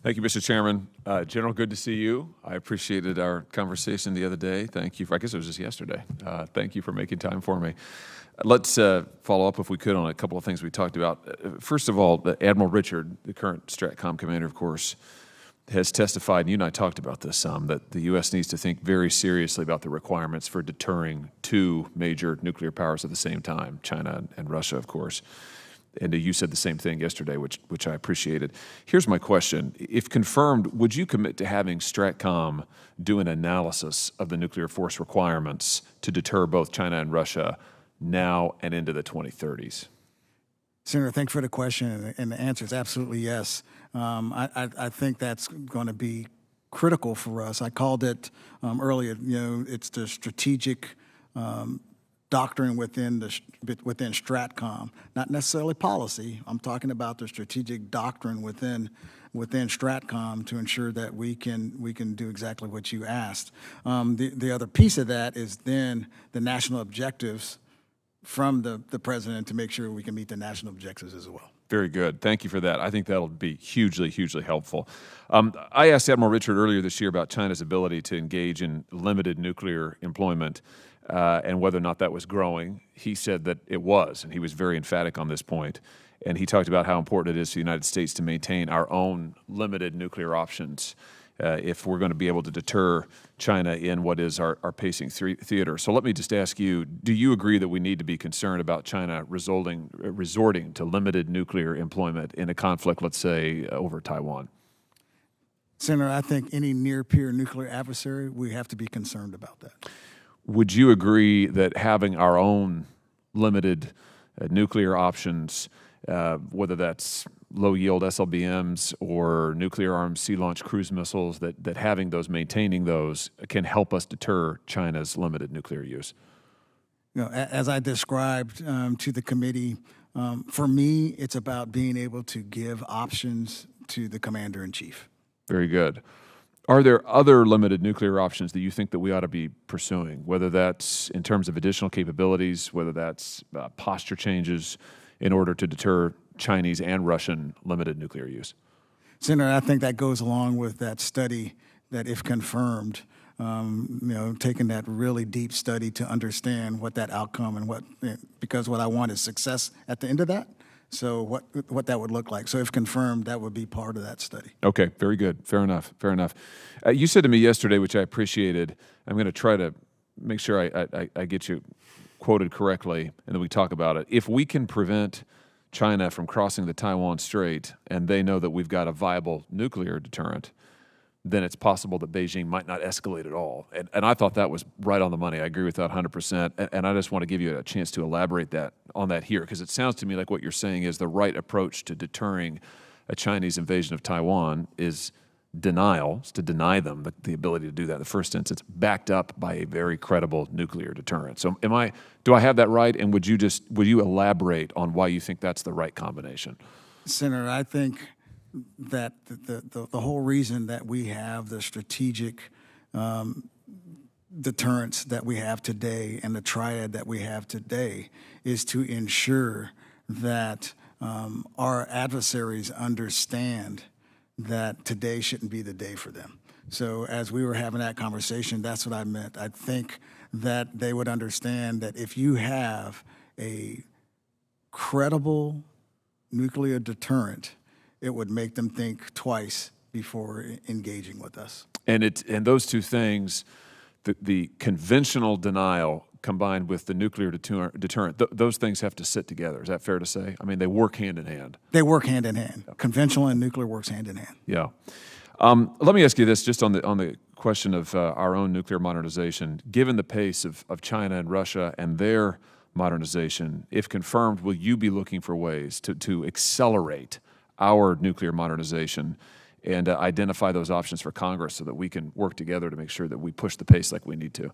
Thank you, Mr. Chairman. General, good to see you. I appreciated our conversation the other day. Thank you for, I guess it was just yesterday. Thank you for making time for me. Let's follow up, if we could, on a couple of things we talked about. First of all, Admiral Richard, the current Stratcom commander, of course, has testified, and you and I talked about this some, that the U.S. needs to think very seriously about the requirements for deterring two major nuclear powers at the same time, China and Russia, of course. And you said the same thing yesterday, which I appreciated. Here's my question. If confirmed, would you commit to having Stratcom do an analysis of the nuclear force requirements to deter both China and Russia now and into the 2030s? Senator, thank you for the question, and the answer is absolutely yes. I think that's going to be critical for us. I called it earlier, it's the strategic doctrine within Stratcom, not necessarily policy. I'm talking about the strategic doctrine within Stratcom to ensure that we can do exactly what you asked. The other piece of that is then the national objectives from the president to make sure we can meet the national objectives as well. Very good. Thank you for that. I think that'll be hugely, hugely helpful. I asked Admiral Richard earlier this year about China's ability to engage in limited nuclear employment and whether or not that was growing. He said that it was, and he was very emphatic on this point. And he talked about how important it is for the United States to maintain our own limited nuclear options if we're going to be able to deter China in what is our pacing theater. So let me just ask you, do you agree that we need to be concerned about China resorting to limited nuclear employment in a conflict, let's say, over Taiwan? Senator, I think any near-peer nuclear adversary, we have to be concerned about that. Would you agree that having our own limited nuclear options, whether that's low-yield SLBMs or nuclear-armed sea-launched cruise missiles, that having those, maintaining those, can help us deter China's limited nuclear use? As I described to the committee, for me, it's about being able to give options to the commander-in-chief. Very good. Are there other limited nuclear options that you think that we ought to be pursuing, whether that's in terms of additional capabilities, whether that's posture changes in order to deter Chinese and Russian limited nuclear use? Senator, I think that goes along with that study that, if confirmed, taking that really deep study to understand what that outcome and because what I want is success at the end of that. So what that would look like. So if confirmed, that would be part of that study. Okay, very good. Fair enough. Fair enough. You said to me yesterday, which I appreciated, I'm going to try to make sure I get you quoted correctly, and then we talk about it. If we can prevent China from crossing the Taiwan Strait, and they know that we've got a viable nuclear deterrent, then it's possible that Beijing might not escalate at all. And I thought that was right on the money. I agree with that 100%. And I just want to give you a chance to elaborate on that here, because it sounds to me like what you're saying is the right approach to deterring a Chinese invasion of Taiwan is denial, is to deny them the ability to do that in the first instance, backed up by a very credible nuclear deterrent. So do I have that right? And would you elaborate on why you think that's the right combination? Senator, I think that the whole reason that we have the strategic deterrence that we have today and the triad that we have today is to ensure that our adversaries understand that today shouldn't be the day for them. So as we were having that conversation, that's what I meant. I think that they would understand that if you have a credible nuclear deterrent, it would make them think twice before engaging with us. And those two things, the conventional denial combined with the nuclear deterrent, those things have to sit together. Is that fair to say? I mean, they work hand in hand. They work hand in hand. Conventional and nuclear works hand in hand. Yeah. Let me ask you this, just on the question of our own nuclear modernization. Given the pace of China and Russia and their modernization, if confirmed, will you be looking for ways to accelerate our nuclear modernization and identify those options for Congress so that we can work together to make sure that we push the pace like we need to?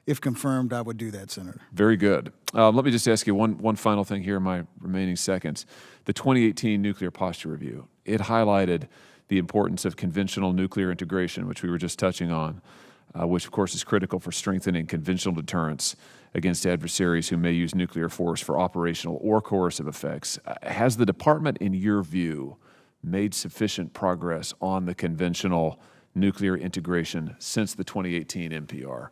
If confirmed, I would do that, Senator. Very good. Let me just ask you one final thing here in my remaining seconds. The 2018 Nuclear Posture Review, it highlighted the importance of conventional nuclear integration, which we were just touching on, which of course is critical for strengthening conventional deterrence against adversaries who may use nuclear force for operational or coercive effects. Has the department, in your view, made sufficient progress on the conventional nuclear integration since the 2018 NPR?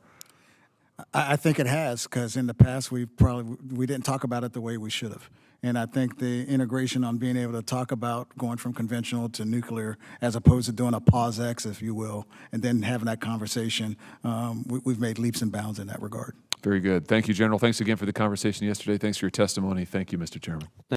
I think it has, because in the past we didn't talk about it the way we should have. And I think the integration on being able to talk about going from conventional to nuclear, as opposed to doing a pause X, if you will, and then having that conversation, we've made leaps and bounds in that regard. Very good. Thank you, General. Thanks again for the conversation yesterday. Thanks for your testimony. Thank you, Mr. Chairman.